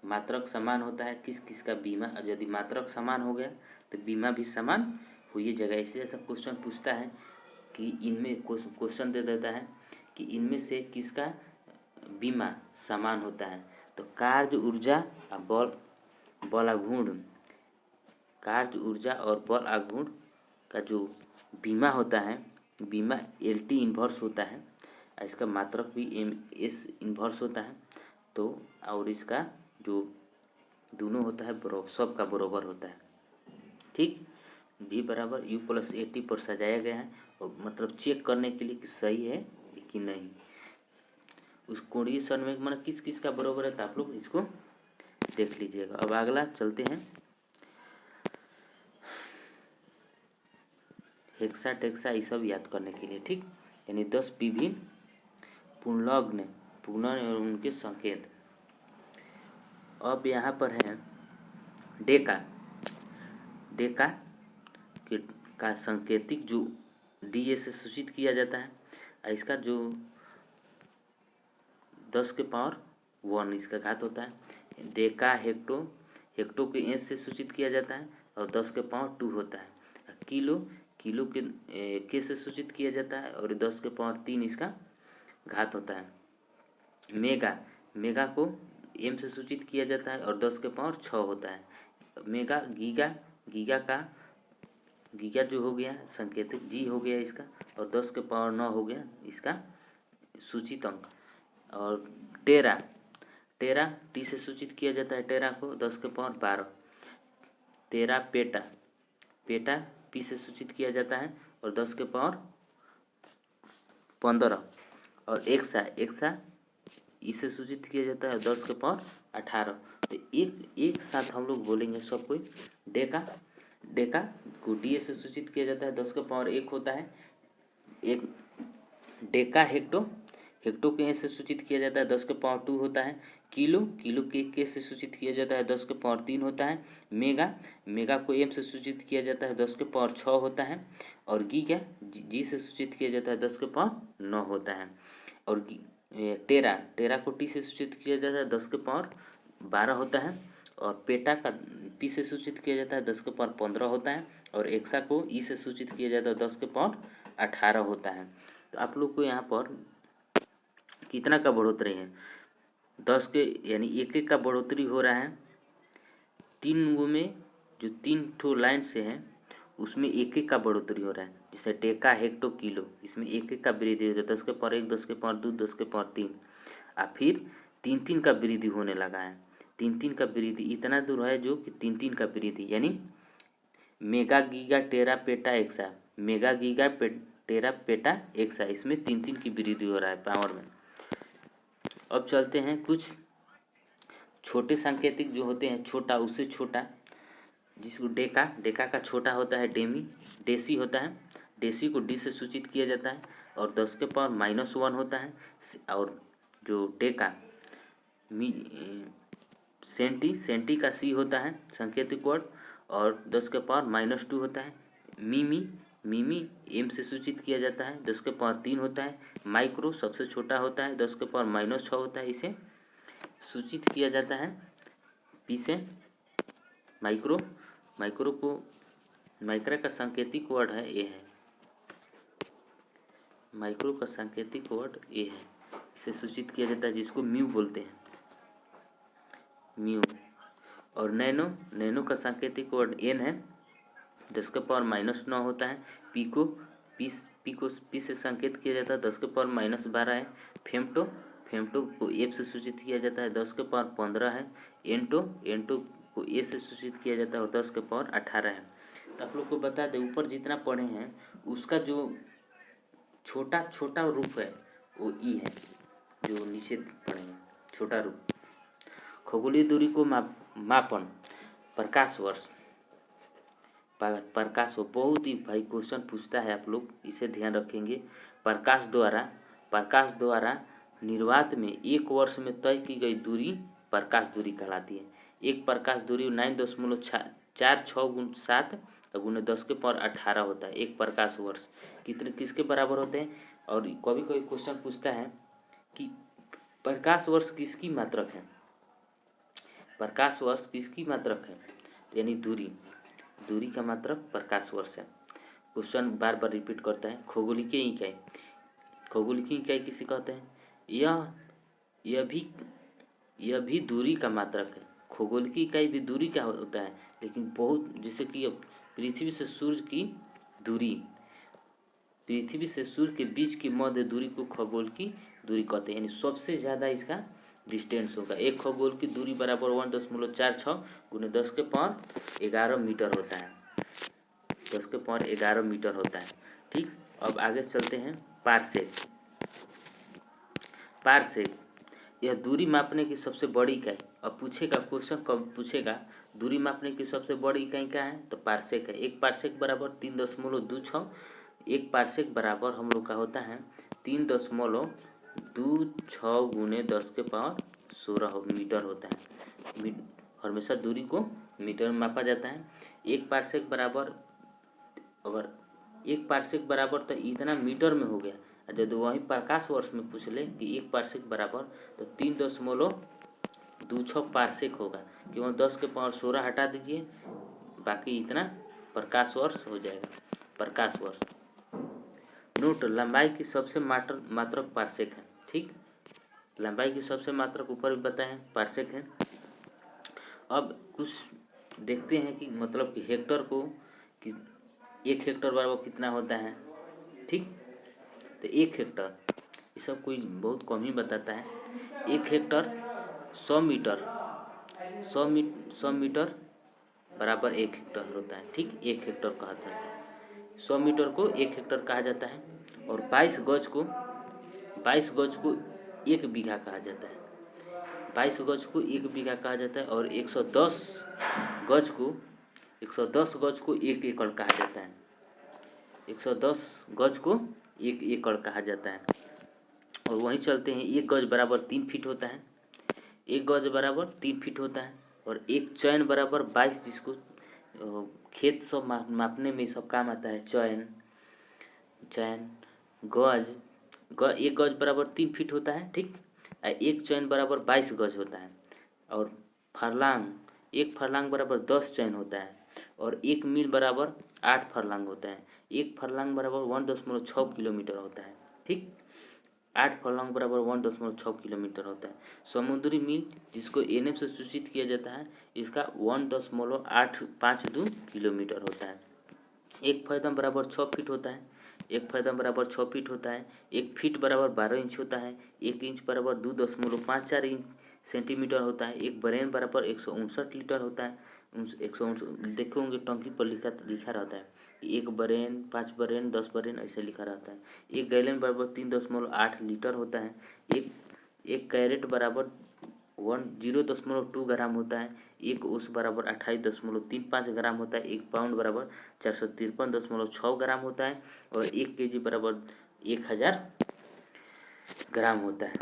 मात्रक समान होता है, किस किस का बीमा। यदि मात्रक समान हो गया तो बीमा भी समान हो ये जगह। ऐसे ऐसा क्वेश्चन पूछता है कि इनमें क्वेश्चन दे देता है कि इनमें से किसका बीमा समान होता है। तो कार्य ऊर्जा और बल आघूर्ण का जो बीमा होता है, बीमा एल टी इन्वर्स होता है, इसका मात्रक भी एम एस इन्वर्स होता है। तो और इसका जो दोनों होता है सब का बराबर होता है। ठीक, v बराबर u प्लस ए पर सजाया गया है, और मतलब चेक करने के लिए कि सही है कि नहीं। उस कोणीय संवेग मतलब किस किस का बराबर है, तो आप लोग इसको देख लीजिएगा। अब अगला चलते हैं हेक्सा ये सब याद करने के लिए। ठीक, यानी 10 विभिन्न पूर्णांक और उनके संकेत। अब यहाँ पर है डेका का संकेतिक जो डी से सूचित किया जाता है, इसका जो 10 के पावर 1 इसका घात होता है। डेका हेक्टो के एस से सूचित किया जाता है, और 10 के पावर 2 होता है। किलो के से सूचित किया जाता है, और 10 के पावर 3 इसका घात होता है। मेगा को एम से सूचित किया जाता है, और 10 के पावर 6 होता है। मेगा गीगा जो हो गया संकेतिक जी हो गया इसका, और 10 के पावर 9 हो गया इसका सूचित अंक। और टेरा टी से सूचित किया जाता है, टेरा को 10 के पावर 12। तेरा पेटा पी से सूचित किया जाता है, और 10 के पावर 15। और एक्सा इसे सूचित किया जाता है 10 के पावर 18। तो एक साथ हम लोग बोलेंगे सब कोई। डेका को डी से सूचित किया जाता है 10 के पावर 1 होता है। एक डेका हेक्टो के ए से सूचित किया जाता है 10 के पावर 2 होता है। किलो के से सूचित किया जाता है 10 के पावर 3 होता है। मेगा को एम से सूचित किया जाता है 10 के पावर 6 होता है। और जी से सूचित किया जाता है 10 के पावर 9 होता है। और टेरा को टी से सूचित किया जाता है 10 के पावर 12 होता है। और पेटा का पी से सूचित किया जाता है 10 के पावर 15 होता है। और एक्सा को ई से सूचित किया जाता है 10 के पावर 18 होता है। तो आप लोग को यहाँ पर कितना का बढ़ोतरी है, 10 के यानी एक का बढ़ोतरी हो रहा है। 3 गो में जो 3 ठो लाइन से है उसमें एक का बढ़ोतरी हो रहा है। जैसे डेका हेक्टो किलो, इसमें एक का वृद्धि हो रहा है, 10 के पावर 1 10 के पावर 2 10 के पावर 3। और फिर 3 का वृद्धि होने लगा है। 3 का वृद्धि इतना दूर है जो कि 3 का वृद्धि, यानी mega giga tera peta exa, mega giga tera peta exa, इसमें 3 की वृद्धि हो रहा है पावर में। अब चलते हैं कुछ छोटे सांकेतिक जो होते हैं, छोटा उससे छोटा, जिसको डेका का छोटा होता है डेसी होता है। डेसी को डी से सूचित किया जाता है, और 10 के पावर -1 होता है। और जो डेका सेंटी का सी होता है सांकेतिक वर्ड, और 10 के पावर -2 होता है। मिमी एम से सूचित किया जाता है, 10 के पावर 3 होता है। माइक्रो सबसे छोटा होता है, 10 के पावर -6 होता है, इसे सूचित किया जाता है पी से। माइक्रो को माइक्रो का सांकेतिक वर्ड है ए है, माइक्रो का सांकेतिक वर्ड ए है, इसे सूचित किया जाता है जिसको म्यू बोलते हैं, म्यू। और नैनो का सांकेतिक वर्ड एन है, 10 के पावर -9 होता है। पी से संकेत किया जाता है, 10 के पावर -12 है। फेम्टो को एफ से सूचित किया जाता है, 10 के पावर 15 है। एंटो को ए से सूचित किया जाता है और 10 के पावर 18 है। तो आप लोग को बता दें, ऊपर जितना पढ़े हैं उसका जो छोटा रूप है वो ई है, जो नीचे पढ़े हैं छोटा रूप। खगोलीय दूरी को मापन प्रकाश वर्ष, बहुत ही भाई क्वेश्चन पूछता है, आप लोग इसे ध्यान रखेंगे। प्रकाश द्वारा निर्वात में 1 वर्ष में तय की गई दूरी प्रकाश दूरी कहलाती है। एक प्रकाश दूरी 9.46 गुणे 10 के पावर 18 होता है। एक प्रकाश वर्ष किसके बराबर होते हैं? और कभी कभी क्वेश्चन पूछता है कि प्रकाश वर्ष किसकी मात्रक है, प्रकाश वर्ष किसकी मात्रक है, यानी दूरी का मात्रक प्रकाश वर्ष है। क्वेश्चन बार बार रिपीट करता है। खगोलीय इकाई किसे कहते हैं? यह भी दूरी का मात्रक है। खगोलीय इकाई भी दूरी का होता है, लेकिन बहुत, जैसे कि पृथ्वी से सूर्य के बीच की मध्य दूरी को खगोल की दूरी कहते हैं, यानी सबसे ज़्यादा इसका डिस्टेंस होगा। एक खगोल की दूरी बराबर 1.46 गुणे 10 के पावर 11 मीटर होता है, 10 के पावर 11 मीटर होता है। ठीक, अब आगे चलते हैं। पारसेक यह दूरी मापने की सबसे बड़ी इकाई। अब पूछेगा क्वेश्चन, कब पूछेगा दूरी मापने की सबसे बड़ी इकाई क्या है, तो पारसेक है। एक पारसेक बराबर 3.26, एक पारसेक बराबर हम लोग का होता है 3.26 गुणे 10 के पावर 16 मीटर होता है। हमेशा दूरी को मीटर में मापा जाता है। एक पारसेक बराबर तो इतना मीटर में हो गया। जब वही प्रकाश वर्ष में पूछ ले कि एक पारसेक बराबर, तो 3.26 पारसेक होगा, क्यों 10 के पावर 16 हटा दीजिए, बाकी इतना प्रकाश वर्ष हो जाएगा। प्रकाश वर्ष। नोट, लंबाई की सबसे मात्रक पारसेक है। ठीक, लंबाई की सबसे मात्रक ऊपर भी बताएं पारसेक है। अब कुछ देखते हैं कि मतलब कि हेक्टर को, कि 1 हेक्टर बराबर कितना होता है। ठीक, तो 1 हेक्टर, ये सब कोई बहुत कम ही बताता है। 1 हेक्टर 100 मीटर बराबर 1 हेक्टर होता है। ठीक, 1 हेक्टर कहा जाता है, 100 मीटर को 1 हेक्टर कहा जाता है। और 22 गज को 1 बीघा कहा जाता है। 22 गज को 1 बीघा कहा जाता है। और 110 गज को 1 एकड़ कहा जाता है। 110 गज को 1 एकड़ कहा जाता है। और वहीं चलते हैं, 1 गज बराबर 3 फीट होता है। 1 गज बराबर 3 फीट होता है। और एक चैन बराबर 22, जिसको खेत सब मापने में सब काम आता है। चैन गज 1 गज बराबर 3 फीट होता है। ठीक, एक चैन बराबर 22 गज होता है। और फरलांग, 1 फरलांग बराबर 10 चैन होता है। और 1 मील बराबर 8 फरलांग होता है। 1 फरलांग बराबर 1.6 किलोमीटर होता है। ठीक, 8 फरलांग बराबर 1.6 किलोमीटर होता है। समुद्री मील, जिसको NM से सूचित किया जाता है, इसका 1.852 किलोमीटर होता है। 1 फैदम बराबर 6 फीट होता है। 1 फैदम बराबर 6 फीट होता है। 1 फीट बराबर 12 इंच होता है। 1 इंच बराबर 2.54 इंच सेंटीमीटर होता है। 1 बरेन बराबर 159 लीटर होता है। 159 देखे होंगे, टंकी पर लिखा रहता है 1 बरेन, 5 बरेन, 10 बरेन, ऐसे लिखा रहता है। 1 गैलन बराबर 3.8 लीटर होता है। एक कैरेट बराबर 0.2 ग्राम होता है। 1 ओस बराबर 28.35 ग्राम होता है। 1 पाउंड बराबर 453.6 ग्राम होता है। और 1 केजी बराबर 1000 ग्राम होता है।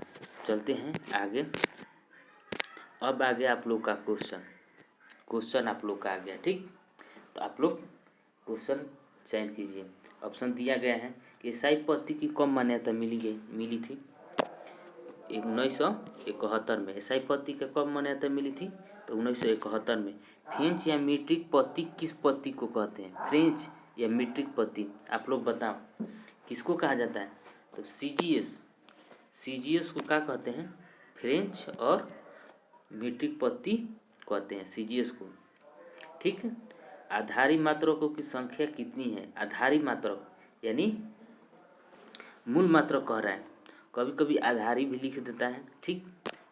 चलते हैं आगे। अब आगे आप लोग का क्वेश्चन आप लोग का आ गया। ठीक, तो आप लोग क्वेश्चन चयन कीजिए। ऑप्शन दिया गया है कि ईसाई पद्धति की कब मान्यता मिली थी 1971 में। ईसाई पद्धति का कब मान्यता मिली थी तो 1971 में। फ्रेंच या मीट्रिक पद्धति किस पद्धति को कहते हैं? फ्रेंच या मीट्रिक पद्धति आप लोग बताओ किसको कहा जाता है? तो सीजीएस को क्या कहते हैं? फ्रेंच और मीट्रिक पद्धति कहते हैं सीजीएस को। ठीक है। आधारी मात्रकों की संख्या कितनी है? आधारी मात्रक यानी मूल मात्रक कह रहा है, कभी कभी आधारी भी लिख देता है। ठीक,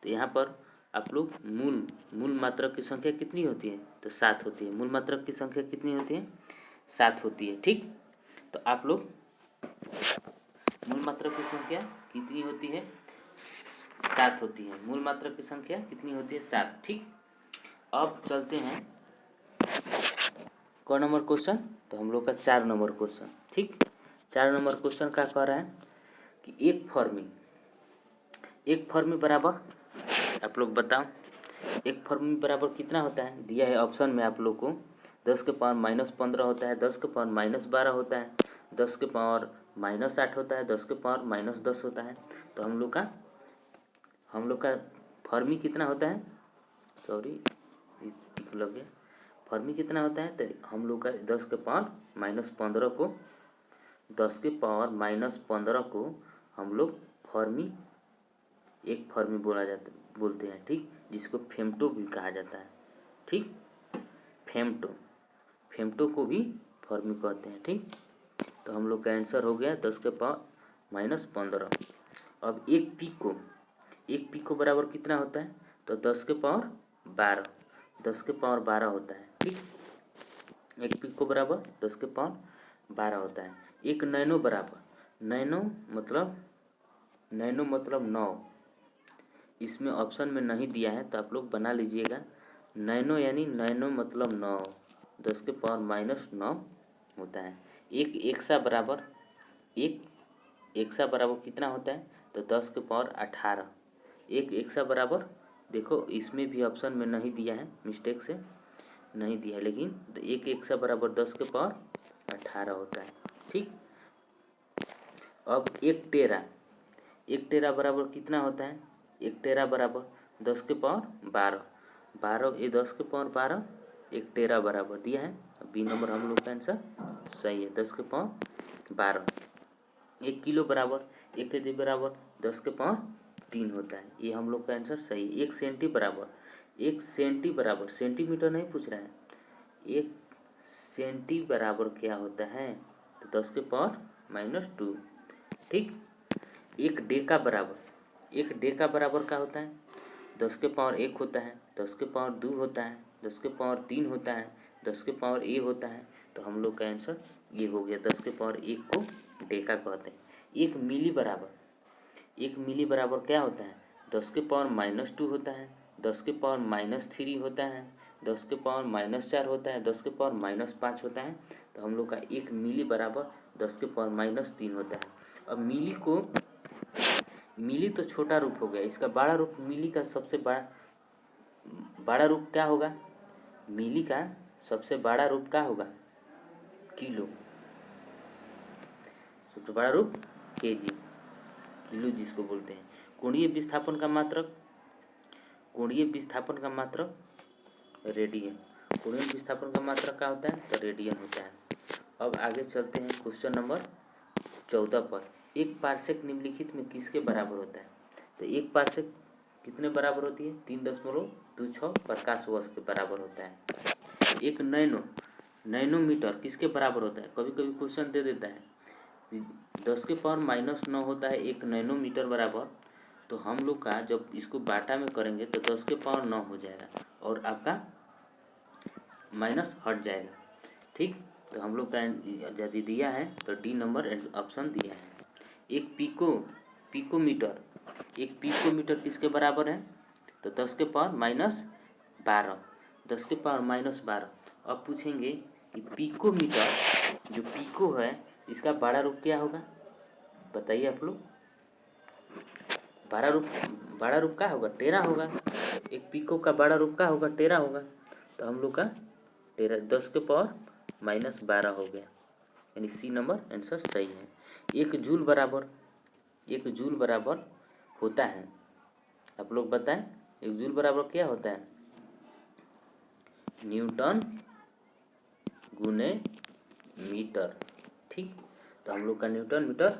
तो यहाँ पर आप लोग मूल मात्रक की संख्या कितनी होती है? तो 7 होती है। मूल मात्रक की संख्या कितनी होती है? 7 होती है। ठीक, तो आप लोग मूल मात्रक की संख्या कितनी होती है? 7 होती है। मूल मात्रक की संख्या कितनी होती है? 7। ठीक, अब चलते हैं कौन नंबर क्वेश्चन? तो हम लोग का 4 नंबर क्वेश्चन। ठीक, 4 नंबर क्वेश्चन क्या कह रहा है कि एक फर्मी बराबर, आप लोग बताओ एक फर्मी बराबर कितना होता है? दिया है ऑप्शन में आप लोग को 10 के पावर -15 होता है, 10 के पावर -12 होता है, 10 के पावर -8 होता है, 10 के पावर -10 होता है। तो हम लोग का फर्मी कितना होता है? सॉरी टिक लग गया। फर्मी कितना होता है? तो हम लोग का 10 के पावर -15 को 10 के पावर -15 को हम लोग एक फर्मी बोलते हैं। ठीक, जिसको फेम्टो भी कहा जाता है। ठीक, फेम्टो को भी फर्मी कहते हैं। ठीक, तो हम लोग का आंसर हो गया 10 के पावर -15। अब एक पिको बराबर कितना होता है? तो 10 के पावर 12, 10 के पावर 12 होता है। ठीक, एक पिको बराबर 10 के पावर 12 होता है। एक नैनो बराबर, नैनो मतलब 9, इसमें ऑप्शन में नहीं दिया है तो आप लोग बना लीजिएगा। नैनो यानी नैनो मतलब 9, 10 के पावर -9 होता है। एक एक्सा बराबर कितना होता है? तो 10 के पावर 18। एक एक्सा बराबर, देखो इसमें भी ऑप्शन में नहीं दिया है, मिस्टेक से नहीं दिया है, लेकिन तो एक एक्सा बराबर 10 के पावर 18 होता है। ठीक, अब एक टेरा बराबर कितना होता है? एक टेरा बराबर 10 के पावर 12, ये 10 के पावर 12 एक टेरा बराबर दिया है। बी नंबर हम लोग का आंसर सही है, 10 के पावर 12। एक किलो बराबर, 1 केजी बराबर 10 के पावर 3 होता है, ये हम लोग का आंसर सही है। एक सेंटी बराबर, सेंटीमीटर नहीं पूछ रहा है, एक सेंटी बराबर क्या होता है? तो 10 के पावर -2। ठीक, एक डेका बराबर क्या होता है? 10 के पावर 1 होता है, 10 के पावर 2 होता है, 10 के पावर 3 होता है, 10 के पावर ए होता है। तो हम लोग का आंसर ये हो गया, 10 के पावर 1 को डेका कहते हैं। एक मिली बराबर क्या होता है? 10 के पावर -2 होता है, 10 के पावर -3 होता है, 10 के पावर -4 होता है, 10 के पावर -5 होता है। तो हम लोग का एक मिली बराबर 10 के पावर -3 होता है। अब मिली तो छोटा रूप हो गया, इसका बड़ा रूप मिली का सबसे बड़ा रूप क्या होगा? मिली का सबसे बड़ा रूप क्या होगा? किलो। सबसे बड़ा रूप केजी, किलो जिसको बोलते हैं। कोणीय विस्थापन का मात्रक रेडियन। कोणीय विस्थापन का मात्रक क्या होता है? तो रेडियन होता है। अब आगे चलते हैं क्वेश्चन नंबर 14 पर। एक पारसेक निम्नलिखित में किसके बराबर होता है? तो एक पारसेक कितने बराबर होती है? 3.26 प्रकाश वर्ष के बराबर होता है। एक नैनोमीटर किसके बराबर होता है? कभी कभी क्वेश्चन दे देता है 10 के पावर -9 होता है एक नैनोमीटर बराबर। तो हम लोग का जब इसको बाटा में करेंगे तो 10 के पावर 9 हो जाएगा और आपका माइनस हट जाएगा। ठीक, तो हम लोग का यदि दिया है तो डी नंबर ऑप्शन दिया है। एक पिकोमीटर किसके बराबर है? तो 10 के पावर -12, 10 के पावर -12। अब पूछेंगे कि पिकोमीटर, जो पिको है इसका बड़ा रूप क्या होगा? बताइए आप लोग। बड़ा रूप क्या होगा? टेरा होगा। एक पिको का बड़ा रूप क्या होगा? टेरा होगा। तो हम लोग का टेरा 10 के पावर -12 हो गया, यानी सी नंबर आंसर सही है। एक जूल बराबर होता है, आप लोग बताएं एक जूल बराबर क्या होता है? न्यूटन गुने मीटर। ठीक, तो हम लोग का न्यूटन मीटर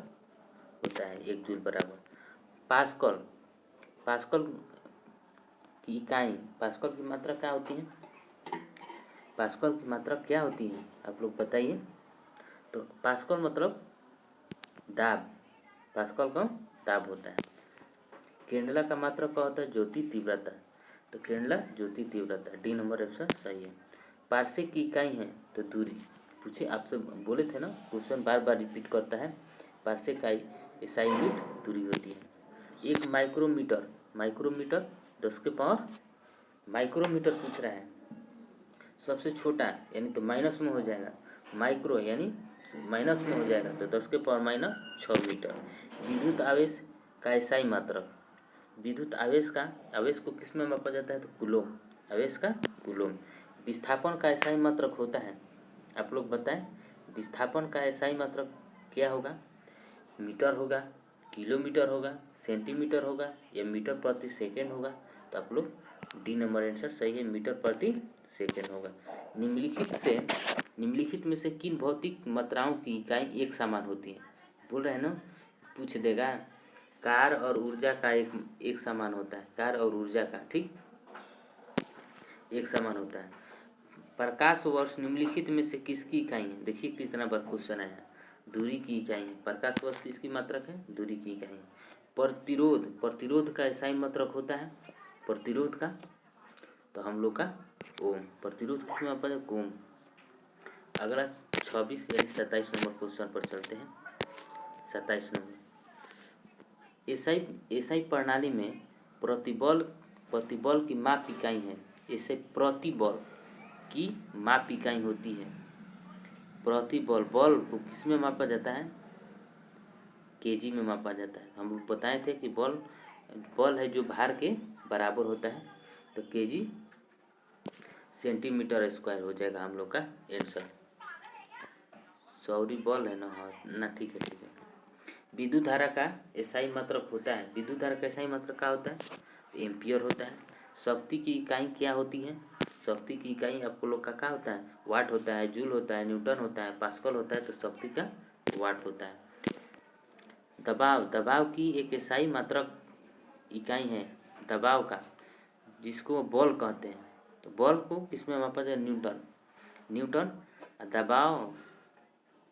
होता है एक जूल बराबर। पास्कल की इकाई, पास्कल की मात्रा क्या होती है? पास्कल की मात्रा क्या होती है आप लोग बताइए। तो पास्कल मतलब दाब, पास्कल का दाब होता है। केंडला का मात्रा क्या होता है? ज्योति तीव्रता, तो केंडला ज्योति तीव्रता, डी नंबर ऑप्शन सही है। पार्सेक की इकाई है तो दूरी, पूछे आपसे बोले थे ना, क्वेश्चन बार बार रिपीट करता है। पार्सेक का SI यूनिट दूरी होती है। एक माइक्रोमीटर 10 के पावर, माइक्रोमीटर पूछ रहा है, सबसे छोटा यानी तो माइनस में हो जाएगा, माइक्रो यानी माइनस में हो जाएगा तो 10 के पावर -6 मीटर। विद्युत आवेश का SI मात्रक, विद्युत आवेश को किस में मापा जाता है? तो कूलोम, आवेश का कूलोम। विस्थापन का SI मात्रक होता है, आप लोग बताएं विस्थापन का SI मात्रक क्या होगा? मीटर होगा, किलोमीटर होगा, सेंटीमीटर होगा या मीटर प्रति सेकेंड होगा? तो आप लोग डी नंबर आंसर सही है, मीटर प्रति सेकेंड होगा। निम्नलिखित में से किन भौतिक मात्राओं की इकाई एक समान होती है? बोल रहे हैं ना, पूछ देगा। कार और ऊर्जा का एक समान होता है, कार और ऊर्जा का, ठीक, एक समान होता है। प्रकाश वर्ष निम्नलिखित में से किसकी इकाई है? देखिए कितना बार क्वेश्चन आया, दूरी की इकाई है। प्रकाश वर्ष किसकी मात्रक है? दूरी की इकाई है। प्रतिरोध का SI मात्रक होता है, प्रतिरोध का, तो हम लोग का ओम। प्रतिरोध किसमें मापा जाए? ओम। अगला 26 यानी 27 नंबर क्वेश्चन पर चलते हैं। 27 नंबर, SI प्रणाली में प्रतिबल की माप इकाई है। SI प्रतिबल की माप इकाई होती है। प्रतिबल, बल को किस में मापा जाता है? केजी में मापा जाता है। हम लोग बताए थे कि बल है जो भार के बराबर होता है, तो केजी सेंटीमीटर स्क्वायर हो जाएगा हम लोग का आंसर। सॉरी बल है ना, हाँ ना, ठीक है। विद्युत धारा का SI मात्रक होता है, विद्युत धारा का SI मात्रक क्या होता है? एम्पियर होता है। शक्ति की इकाई क्या होती है? शक्ति की इकाई आपको लोग का क्या होता है? वाट होता है, जूल होता है, न्यूटन होता है, पास्कल होता है, तो शक्ति का वाट होता है। दबाव की एक SI मात्रक इकाई है दबाव का, जिसको बॉल कहते हैं। तो बॉल को किसमें मापा जाए? न्यूटन। दबाव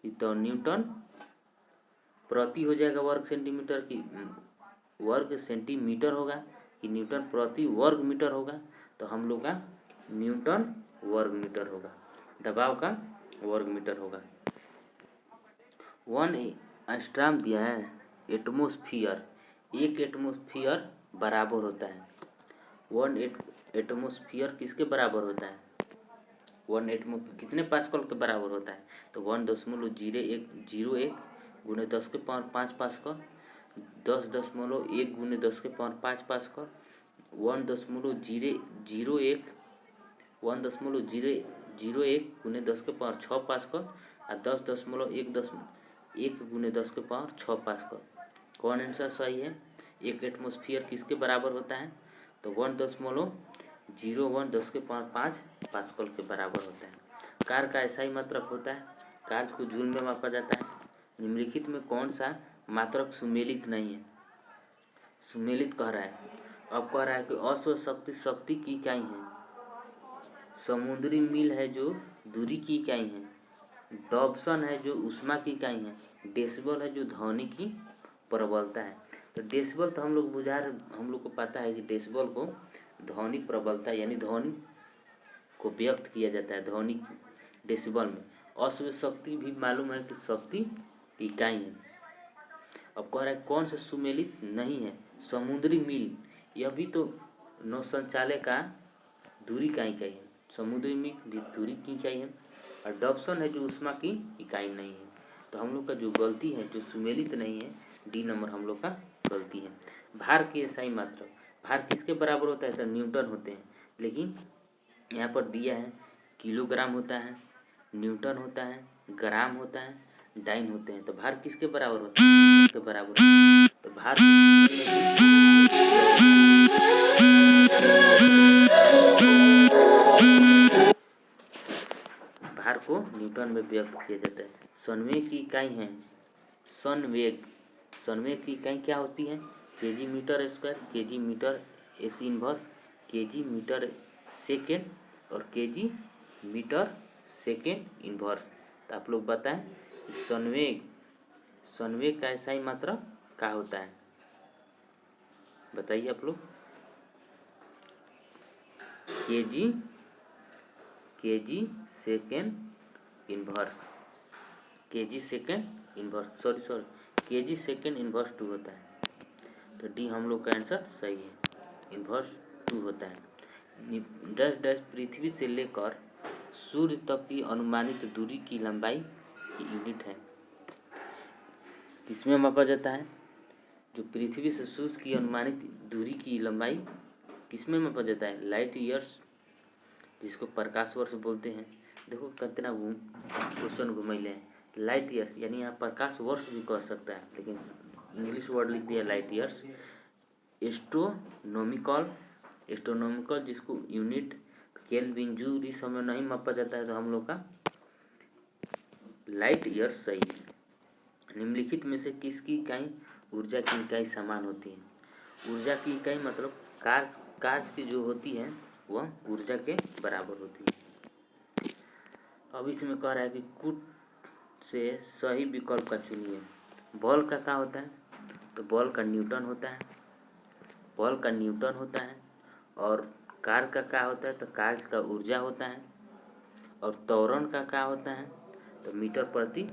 तो न्यूटन प्रति हो जाएगा वर्ग सेंटीमीटर की, वर्ग सेंटीमीटर होगा कि न्यूटन प्रति वर्ग मीटर होगा? तो हम लोग का न्यूटन वर्ग मीटर होगा, दबाव का वर्ग मीटर होगा। 1 एंगस्ट्रॉम दिया है, एटमोस्फियर, एक एटमोस्फियर बराबर होता है। 1 एटमोस्फियर किसके बराबर होता है? 1 एटमोस्फियर कितने पास्कल के बराबर होता है? तो 1.01 गुने 10 के पावर 5 पास्कल, 10.1 गुने 10 के पावर 5 पास्कल, 1.001 गुने 10 के पावर 6 पास्कल और 10.1 गुने 10 के पावर 6 पास्कल। कौन आंसर सही है? एक एटमोस्फियर किसके बराबर होता है? तो 1.01 10 के पावर 5 पास्कल के बराबर होता है। कार का SI मात्रक होता है, कार को जूल में मापा जाता है। निम्नलिखित में कौन सा मात्रक सुमेलित नहीं है? सुमेलित कह रहा है, अब कह रहा है कि अश्व शक्ति की इकाई है, समुद्री मील है जो दूरी की इकाई है, डॉप्सन है जो ऊष्मा की इकाई है, डेसिबल है जो ध्वनि की प्रबलता है। तो डेसिबल तो हम लोग को पता है कि डेसिबल को ध्वनि प्रबलता यानी ध्वनि को व्यक्त किया जाता है ध्वनि डेसिबल में। अश्व शक्ति भी मालूम है कि शक्ति की इकाई है। अब कह रहा है कौन सा सुमेलित नहीं है? समुद्री मील, यह भी तो नौसंचालय का दूरी का इकाई है, समुद्री मील भी दूरी की इकाई है। और डॉप्सन है जो ऊष्मा की इकाई नहीं है। तो हम लोग का जो गलती है, जो सुमेलित नहीं है, डी नंबर हम लोग का गलती है। भार की SI मात्रक, भार किसके बराबर होता है? तो न्यूटन होते हैं, लेकिन यहाँ पर दिया है किलोग्राम होता है, न्यूटन होता है, ग्राम होता है, डाइन होते हैं। तो भार किसके बराबर होता है? के बराबर है। तो भार भार को न्यूटन में व्यक्त किया जाता है। संवेग की इकाई है संवेग। संवेग की इकाई क्या होती है? KG metre square, KG metre S inverse, KG metre second और केजी मीटर सेकेंड इनवर्स। तो आप लोग बताएं संवेग संवेग का SI मात्रक क्या होता है? बताइए आप लोग। KG second inverse, KG second inverse sorry KG second inverse 2 होता है। तो डी हम लोग का आंसर सही है, इनवर्स 2 होता है। डैश डैश पृथ्वी से लेकर सूर्य तक की अनुमानित दूरी की लंबाई की यूनिट है। किसमें मापा जाता है? जो पृथ्वी से सूर्य की अनुमानित दूरी की लंबाई किसमें मापा जाता है? लाइट ईयर्स, जिसको प्रकाश वर्ष बोलते हैं। देखो कितना क्वेश्चन घुमैले हैं। लाइट ईयर्स यानी यहाँ प्रकाश वर्ष भी कह सकता है, लेकिन इंग्लिश वर्ड लिख दिया लाइट ईयर्स। एस्ट्रोनॉमिकल जिसको यूनिट केल्विन जूल इस समय नहीं मापा जाता है, तो हम लोग का लाइट ईयर्स सही है। निम्नलिखित में से किसकी इकाई ऊर्जा की इकाई समान होती है? ऊर्जा की इकाई मतलब कार्य की जो होती है वह ऊर्जा के बराबर होती है। अब इसमें कह रहा है कि कुट से सही विकल्प का चुनिए। बॉल का क्या होता है? तो बॉल का न्यूटन होता है, बॉल का न्यूटन होता है। और कार्य का क्या होता है? तो कार्य का ऊर्जा होता है। और त्वरण का क्या होता है? तो मीटर प्रति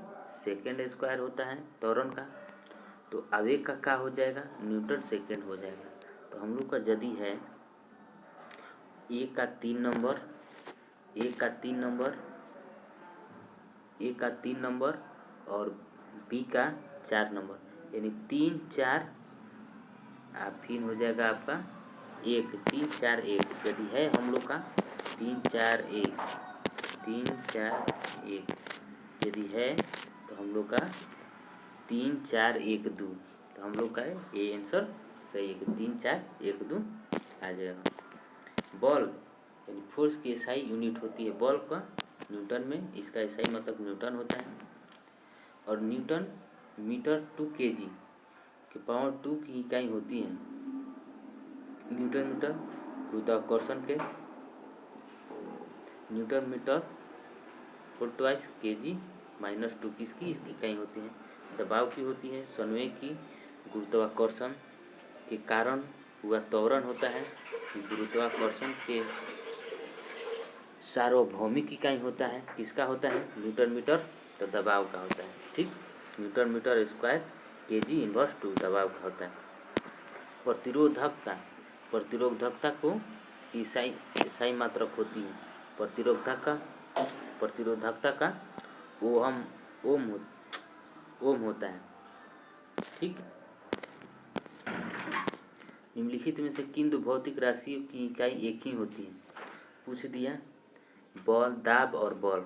सेकेंड स्क्वायर होता है त्वरण का। तो आवेग का क्या हो जाएगा? न्यूटन सेकेंड हो जाएगा। तो हम लोग का यदि है ए का 3 नंबर, ए का 3 नंबर, ए का 3 नंबर और बी का 4 नंबर, यानी 3 4 फिर हो जाएगा आपका 1, 3 4 1। यदि है हम लोग का 3 4 1, 3 4 1 यदि है, तो हम लोग का 3 4 1 2। तो हम लोग का ये आंसर सही है कि 3 4 1 2 आ जाएगा। बॉल यानी फोर्स की SI यूनिट होती है बॉल का न्यूटन में, इसका SI मतलब न्यूटन होता है। और न्यूटन मीटर टू केजी के पावर 2 की इकाई होती है। न्यूटन मीटर गुरुत्वाकर्षण के न्यूटन मीटर 4 केजी -2 किसकी इकाई होती है? दबाव की होती है। संवेग की गुरुत्वाकर्षण के कारण हुआ त्वरण होता है। गुरुत्वाकर्षण के सार्वभौमिक इकाई होता है किसका होता है? Newton metre. तो दबाव का होता है, ठीक। Newton metre square KG inverse 2 दबाव का होता है। प्रतिरोधकता, प्रतिरोधकता को SI मात्रक होती है। प्रतिरोधकता का ओम होता है, ठीक। निम्नलिखित में से किन दो भौतिक राशियों की इकाई एक ही होती है? पूछ दिया बॉल, दाब और बॉल।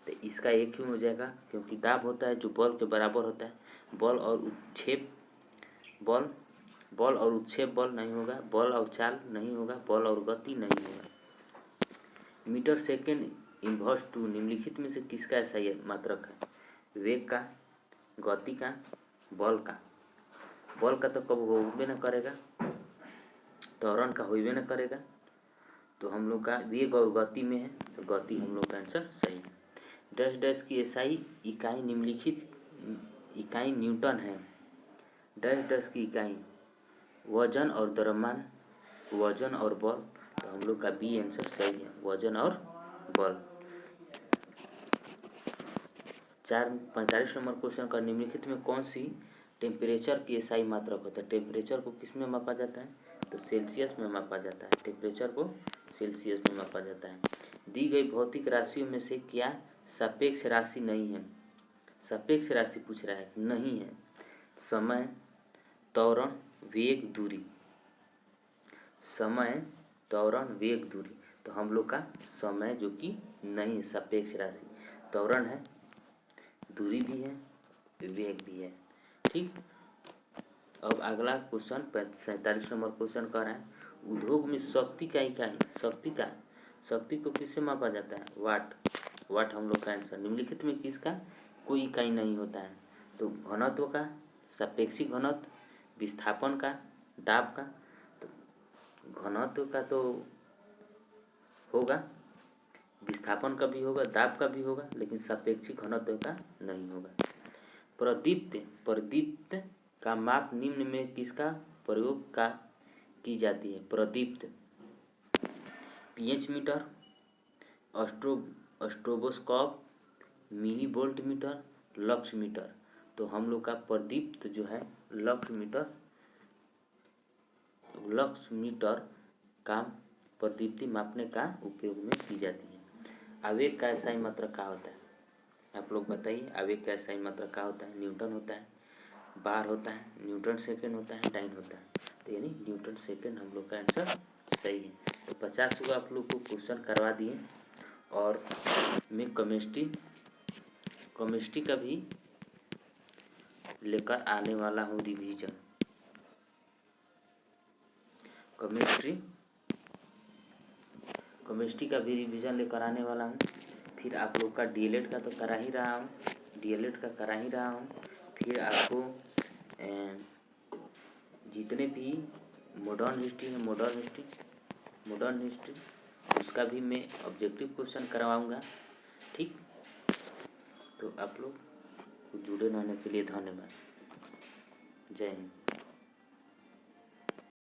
तो इसका एक ही हो जाएगा, क्योंकि दाब होता है जो बॉल के बराबर होता है। बॉल और उत्क्षेप बॉल नहीं होगा, बॉल और चाल नहीं होगा, बॉल और गति नहीं होगा। मीटर सेकेंड इनवर्स 2 निम्नलिखित में से किसका SI मात्रक है? वेग का, गति का, बॉल का। बॉल का तो कब होबे न करेगा, त्वरण का होबे न करेगा। तो हम लोग का वेग और गति में है, तो गति हम लोग का आंसर सही है। डैश डैश की SI इकाई निम्नलिखित इकाई न्यूटन है। डैश डैश की इकाई वजन और द्रव्यमान, वजन और बल। तो हम लोग का बी आंसर सही है, वजन और बल। 45 नंबर क्वेश्चन का निम्नलिखित में कौन सी टेम्परेचर की SI मात्रक होता है? टेम्परेचर को किस में मापा जाता है? तो सेल्सियस में मापा जाता है। टेम्परेचर को सेल्सियस में मापा जाता है। दी गई भौतिक राशियों में से क्या सापेक्ष राशि नहीं है? सापेक्ष राशि पूछ रहा है, नहीं है। समय, त्वरण, वेग, दूरी। समय, त्वरण, वेग, दूरी। तो हम लोग का समय जो कि नहीं है सापेक्ष राशि। त्वरण है, दूरी भी है, वेग भी है। ठीक। अब अगला क्वेश्चन 47 नंबर क्वेश्चन कह रहा है उद्योग में शक्ति का इकाई, शक्ति को किससे मापा जाता है? वाट। वाट हम लोग का आंसर। निम्नलिखित में किसका कोई इकाई नहीं होता है? तो घनत्व का, सापेक्षिक घनत्व, विस्थापन का, दाब का। तो घनत्व का तो होगा, विस्थापन का भी होगा, दाब का भी होगा, लेकिन सापेक्षिक घनत्व का नहीं होगा। प्रदीप्त का माप निम्न में किसका प्रयोग का की जाती है? प्रदीप्त PH metre, stroboscope, milli volt metre, lux metre. तो हम लोग का प्रदीप्त जो है लक्स मीटर का प्रदीप्ति मापने का उपयोग में की जाती है। आवेग का SI मात्रक क्या होता है? आप लोग बताइए, आवेग का SI मात्रक क्या होता है? न्यूटन होता है, बार होता है, न्यूटन सेकेंड होता है, डाइन होता है। तो यानी न्यूटन सेकेंड हम लोग का आंसर सही है। तो 50 को आप लोग को क्वेश्चन करवा दिए। और मैं केमिस्ट्री का भी लेकर आने वाला हूँ रिवीजन। केमिस्ट्री का भी रिवीजन लेकर आने वाला हूँ। फिर आप लोग का DLED का तो करा ही रहा हूँ, फिर आपको जितने भी मॉडर्न हिस्ट्री उसका भी मैं ऑब्जेक्टिव क्वेश्चन करवाऊँगा। ठीक। तो आप लोग जुड़े रहने के लिए धन्यवाद। जय हिंद।